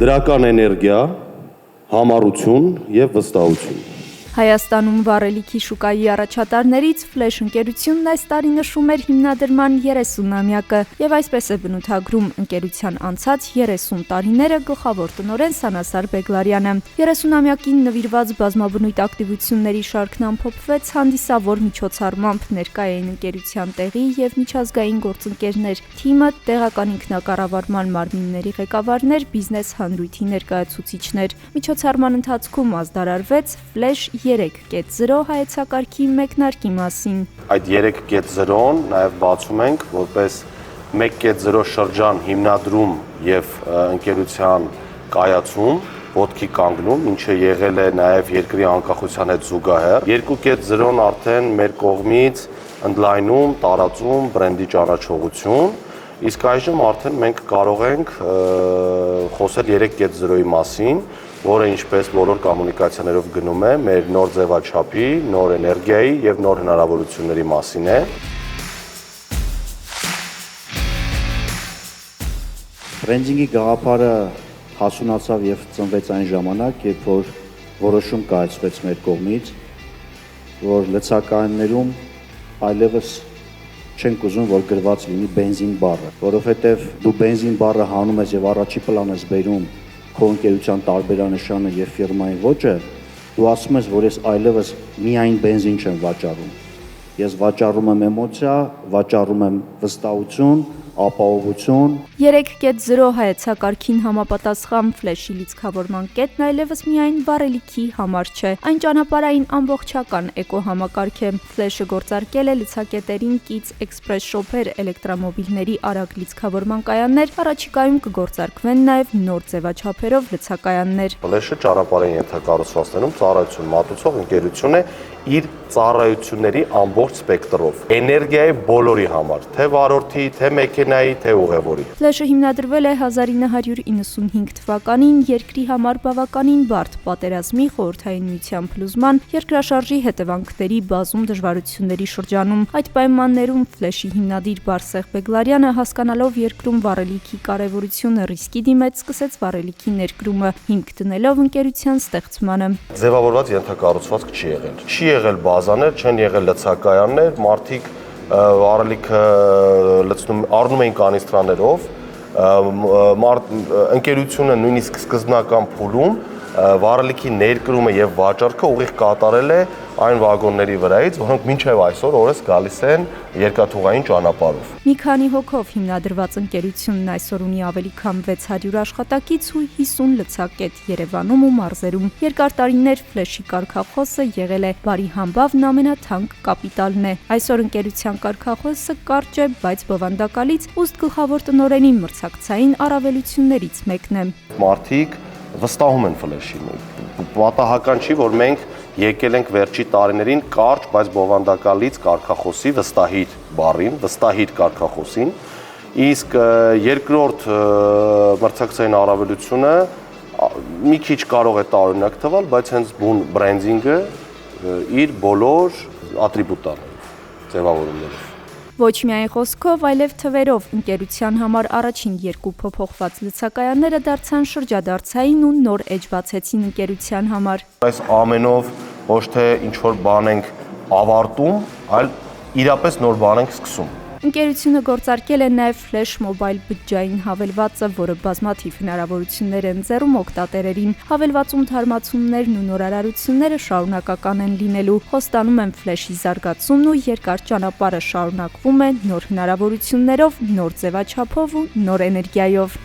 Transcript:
դրական էներգիա, համառություն եւ վստահություն։ Հայաստանում վառելիքի շուկայի առաջատարներից Ֆլեշ ընկերությունն այս տարի նշում էր հիմնադրման 30-ամյակը եւ այսպես է բնութագրում ընկերության անցած 30 տարիները գլխավոր տնօրեն Սանասար Բեգլարյանը։ 30-ամյակին նվիրված բազմաբնույթ ակտիվությունների շարքն ամփոփվեց հանդիսավոր միջոցառմամբ ներկա էին ընկերության տեղի եւ միջազգային գործընկերներ, թիմը, տեղական ինքնակառավարման մարմինների ղեկավարներ, բիզնես հանրույթի ներկայացուցիչներ։ Միջոցառման ընթացքում ազդարարվեց Ֆլեշ 3.0 հայեցակարգի մեկնարկի մասին։ Այդ 3.0-ն նաև բացում ենք որպես 1.0 շրջան հիմնադրում եւ ընկերության կայացում, ոտքի կանգնում, ինչը եղել է նաև երկրի անկախության հետ զուգահեռ։ 2.0-ն արդեն մեր կողմից ընդլայնում, տարածում, բրենդի ճանաչողություն, իսկ այժմ արդեն մենք կարող ենք խոսել 3.0-ի մասին, որը ինչպես բոլոր կոմունիկացիաներով գնում է, մեր նոր ձևաչափի, նոր էներգիայի եւ նոր հնարավորությունների մասին է։ Բրենդինգի գաղափարը հասունացավ եւ ծնվեց այն ժամանակ, երբ որ որոշում կայացվեց մեր կողմից, որ լցակայաններում այլևս չենք ուզում, որ գրված լինի բենզին բառը, որովհետեւ դու բենզին բառը հանում ես եւ առաջի պլան ես բերում քո ընկերության տարբերանշանը եւ ֆիրմայի ոճը, դու ասում ես, որ ես այլևս միայն բենզին չեմ վաճառում։ Ես վաճառում եմ էմոցիա, վաճառում եմ վստահություն, ապահովություն։ 3.0 հայեցակարգին համապատասխան Ֆլեշի լիցքավորման կետն այլևս միայն վառելիքի համար չէ, այն ճանապարհային ամբողջական էկոհամակարգ է։ Ֆլեշը գործարկել է լցակետերին կից էքսպրես շոփեր, էլեկտրամոբիլների արագ լիցքավորման կայաններ, առաջիկայում կգործարկվեն նաև նոր ձևաչափերով լցակայաններ։ Ֆլեշը ճանապարհային ենթակառուցվածքներում ծառայություն մատուցող ընկերություն է իր ծառայությունների ամբողջ սպեկտրով, էներգիայի բոլորի համար, թե վարորդի, թե մեքենայի, թե ուղևորի։ Ֆլեշը հիմնադրվել է 1995 թվականին երկրի համար բավականին բարդ պատերազմի, խորհրդային միության փլուզման, երկրաշարժի հետևանքների բազում դժվարությունների շրջանում։ Այդ պայմաններում Ֆլեշի հիմնադիր Բարսեղ Բեգլարյանը, հասկանալով երկրում վառելիքի կարևորությունը, ռիսկի դիմեց, սկսեց վառելիքի ներկրումը, հիմք դնելով ընկերության ստեղծմանը։ Ձևավորված ենթակառուցվածք չի եղել։ Չի եղել բազաներ, չեն եղել լցակայաններ, մարդիկ վառելիքը լցնում առնում էին կանիստրաներով, ընկերությունը նույնիսկ սկզբնական փուլում վառելիքի ներկրումը եւ վաճառքը ուղիղ կատարել է այն վագոնների վրայից, որոնք մինչև այսօր օրս գալիս են երկաթուղային ճանապարհով։ Մի քանի հոգով հիմնադրված ընկերությունն այսօր ունի ավելի քան 600 աշխատակից ու 50 լցակետ Երևանում ու մարզերում։ Երկար տարիներ Ֆլեշի կարգախոսը եղել է «Բարի համբավն ամենաթանկ կապիտալն է»։ Այսօր ընկերության կարգախոսը կարճ է, բայց բովանդակալից, ուստի գլխավոր տնօրենի մրցակցային առավելություններից մեկն է։ Մարդիկ վստահում են Ֆլեշին։ Պատահական չի, որ մենք եկել ենք վերջի տարիներին կարճ, բայց բովանդակալից կարգախոսի վստահիր բառին, վստահիր կարգախոսին, իսկ երկրորդ մրցակցային առավելությունը մի քիչ կարող է տարօրինակ թվալ, բայց հենց բուն բրենդինգը իր բոլոր ատրիբուտներով, ձևավորումներով։ Ոչ միայն խոսքով, այլև թվերով ընկերության համար առաջին երկու փոփոխված լցակայանները դարձան շրջադարձային ու նոր էջ բացեցին ընկերության համար։ Այս ամենով ոչ թե ինչ-որ բան ենք ավարտում, այլ իրապես նոր բան ենք սկսում։ Ընկերությունը գործարկել է նաև Ֆլեշ մոբայլ բջջային հավելվածը, որը բազմաթիվ հնարավորություններ է ընձեռում օգտատերերին։ Հավելվածում թարմացումներն ու նորարարությունները շարունակական են լինելու։ Խոստանում են Ֆլեշի զարգացումն ու երկար ճանապարհը շարունակվում է նոր հնարավորություններով, նոր ձևաչափով ու նոր էներգիայով։